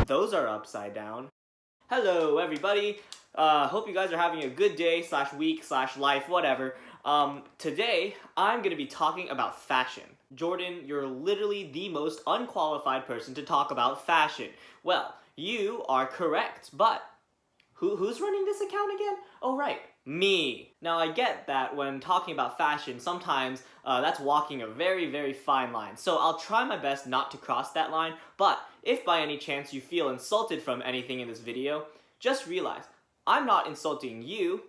Those are upside down. Hello, everybody. Hope you guys are having a good day slash week slash life, whatever. Today, I'm going to be talking about fashion. Jordan, you're literally the most unqualified person to talk about fashion. Well, you are correct, but who's running this account again? Oh, right, me. Now, I get that when talking about fashion, sometimes that's walking a very, very fine line. So I'll try my best not to cross that line, but if by any chance you feel insulted from anything in this video, just realize, I'm not insulting you,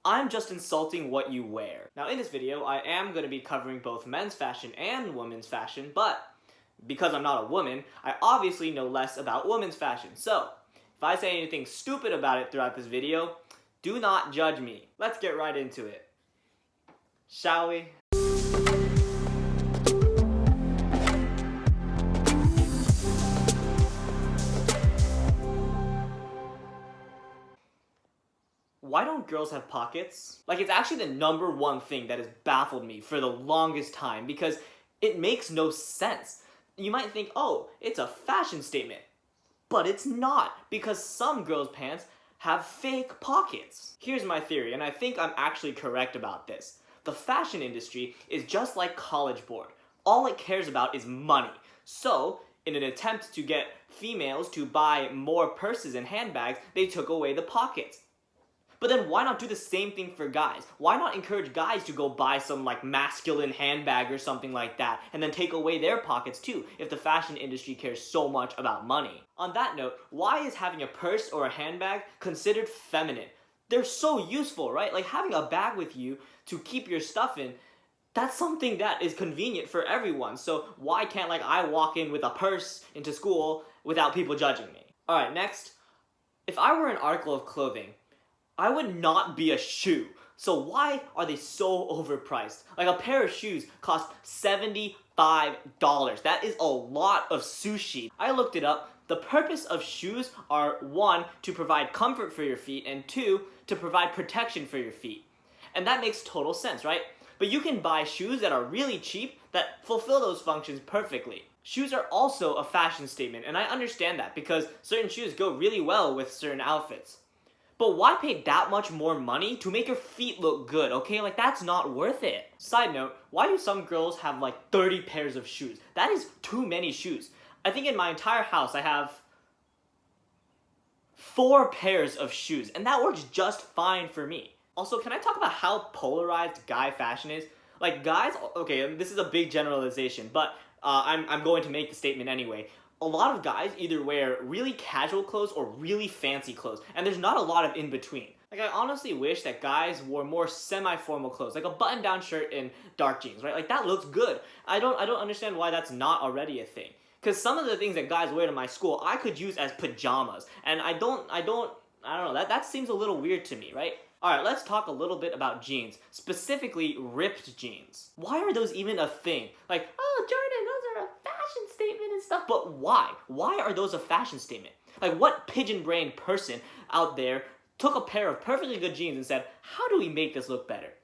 I'm just insulting what you wear. Now in this video, I am going to be covering both men's fashion and women's fashion, but because I'm not a woman, I obviously know less about women's fashion. So, if I say anything stupid about it throughout this video, do not judge me. Let's get right into it. Shall we? Why don't girls have pockets? Like, it's actually the #1 thing that has baffled me for the longest time because it makes no sense. You might think, oh, it's a fashion statement. But it's not, because some girls' pants have fake pockets. Here's my theory, and I think I'm actually correct about this. The fashion industry is just like College Board. All it cares about is money. So, in an attempt to get females to buy more purses and handbags, they took away the pockets. But then why not do the same thing for guys? Why not encourage guys to go buy some like masculine handbag or something like that and then take away their pockets too if the fashion industry cares so much about money? On that note, why is having a purse or a handbag considered feminine? They're so useful, right? Like having a bag with you to keep your stuff in, that's something that is convenient for everyone. So why can't like I walk in with a purse into school without people judging me? Alright, next. If I were an article of clothing, I would not be a shoe. So why are they so overpriced? Like a pair of shoes cost $75. That is a lot of sushi. I looked it up. The purpose of shoes are 1, to provide comfort for your feet, and 2, to provide protection for your feet. And that makes total sense, right? But you can buy shoes that are really cheap that fulfill those functions perfectly. Shoes are also a fashion statement, and I understand that because certain shoes go really well with certain outfits. But why pay that much more money to make your feet look good, okay? Like, that's not worth it. Side note, why do some girls have like 30 pairs of shoes? That is too many shoes. I think in my entire house I have 4 pairs of shoes, and that works just fine for me. Also, can I talk about how polarized guy fashion is? Like, guys, okay, this is a big generalization, but I'm going to make the statement anyway. A lot of guys either wear really casual clothes or really fancy clothes, and there's not a lot of in between. Like, I honestly wish that guys wore more semi-formal clothes, like a button-down shirt and dark jeans, right? Like, that looks good. I don't understand why that's not already a thing. Because some of the things that guys wear to my school, I could use as pajamas, and I don't know, that seems a little weird to me, right? Alright, let's talk a little bit about jeans, specifically ripped jeans. Why are those even a thing? Like, oh, Jordan, those are a fashion statement and stuff, but why? Why are those a fashion statement? Like, what pigeon-brained person out there took a pair of perfectly good jeans and said, how do we make this look better?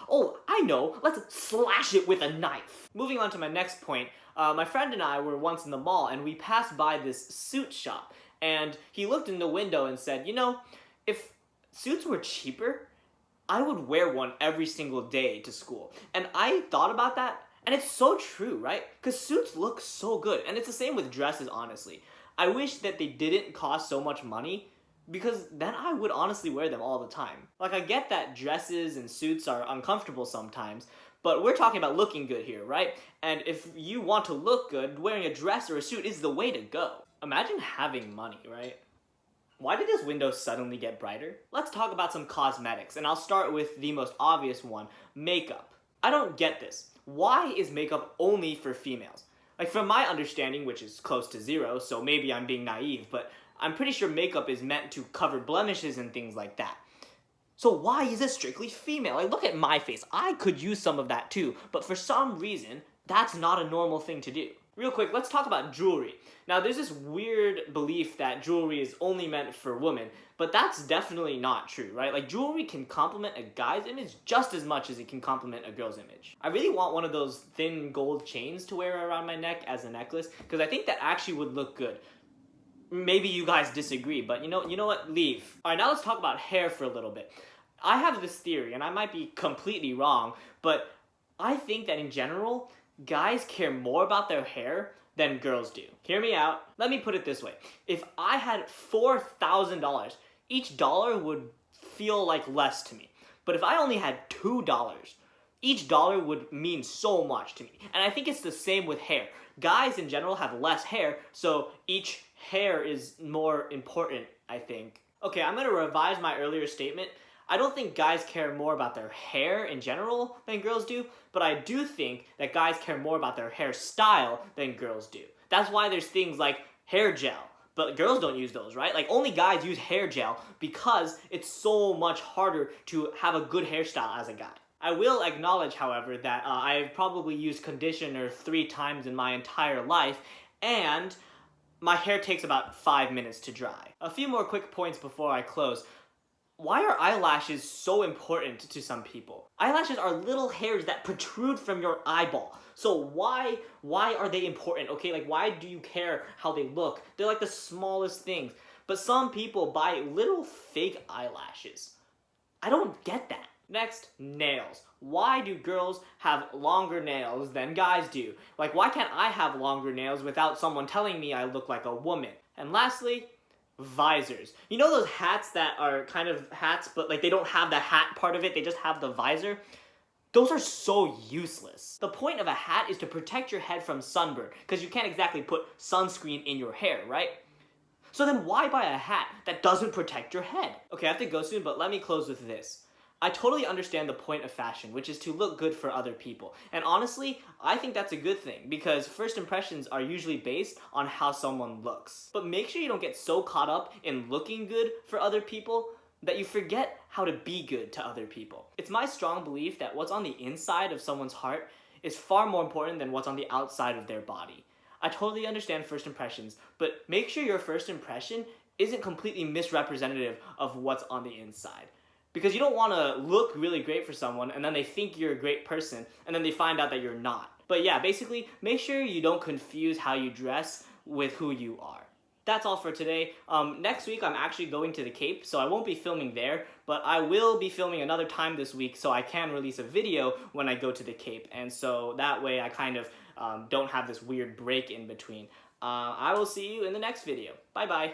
Oh, I know, let's slash it with a knife. Moving on to my next point, my friend and I were once in the mall and we passed by this suit shop, and he looked in the window and said, you know, if suits were cheaper, I would wear one every single day to school. And I thought about that, and it's so true, right? Because suits look so good, and it's the same with dresses, honestly. I wish that they didn't cost so much money, because then I would honestly wear them all the time. Like, I get that dresses and suits are uncomfortable sometimes, but we're talking about looking good here, right? And if you want to look good, wearing a dress or a suit is the way to go. Imagine having money, right? Why did this window suddenly get brighter? Let's talk about some cosmetics, and I'll start with the most obvious one, makeup. I don't get this. Why is makeup only for females? Like, from my understanding, which is close to 0, so maybe I'm being naive, but I'm pretty sure makeup is meant to cover blemishes and things like that. So why is it strictly female? Like, look at my face. I could use some of that too, but for some reason, that's not a normal thing to do. Real quick, let's talk about jewelry. Now, there's this weird belief that jewelry is only meant for women, but that's definitely not true, right? Like, jewelry can complement a guy's image just as much as it can complement a girl's image. I really want one of those thin gold chains to wear around my neck as a necklace, because I think that actually would look good. Maybe you guys disagree, but you know what? Leave. All right, now let's talk about hair for a little bit. I have this theory, and I might be completely wrong, but I think that in general, guys care more about their hair than girls do. Hear me out. Let me put it this way. If I had $4,000, each dollar would feel like less to me. But if I only had $2, each dollar would mean so much to me. And I think it's the same with hair. Guys in general have less hair, so each hair is more important, I think. Okay, I'm gonna revise my earlier statement. I don't think guys care more about their hair in general than girls do, but I do think that guys care more about their hairstyle than girls do. That's why there's things like hair gel, but girls don't use those, right? Like, only guys use hair gel because it's so much harder to have a good hairstyle as a guy. I will acknowledge, however, that I've probably used conditioner 3 times in my entire life, and my hair takes about 5 minutes to dry. A few more quick points before I close. Why are eyelashes so important to some people? Eyelashes are little hairs that protrude from your eyeball. So why are they important? Okay, like, why do you care how they look? They're like the smallest things. But some people buy little fake eyelashes. I don't get that. Next, nails. Why do girls have longer nails than guys do? Like, why can't I have longer nails without someone telling me I look like a woman? And lastly, visors. You know those hats that are kind of hats, but like they don't have the hat part of it, they just have the visor? Those are so useless. The point of a hat is to protect your head from sunburn, because you can't exactly put sunscreen in your hair, right? So then why buy a hat that doesn't protect your head? Okay, I have to go soon, but let me close with this. I totally understand the point of fashion, which is to look good for other people. And honestly, I think that's a good thing, because first impressions are usually based on how someone looks. But make sure you don't get so caught up in looking good for other people that you forget how to be good to other people. It's my strong belief that what's on the inside of someone's heart is far more important than what's on the outside of their body. I totally understand first impressions, but make sure your first impression isn't completely misrepresentative of what's on the inside. Because you don't want to look really great for someone and then they think you're a great person and then they find out that you're not. But yeah, basically, make sure you don't confuse how you dress with who you are. That's all for today. Next week, I'm actually going to the Cape, so I won't be filming there, but I will be filming another time this week so I can release a video when I go to the Cape. And so that way I kind of don't have this weird break in between. I will see you in the next video. Bye-bye.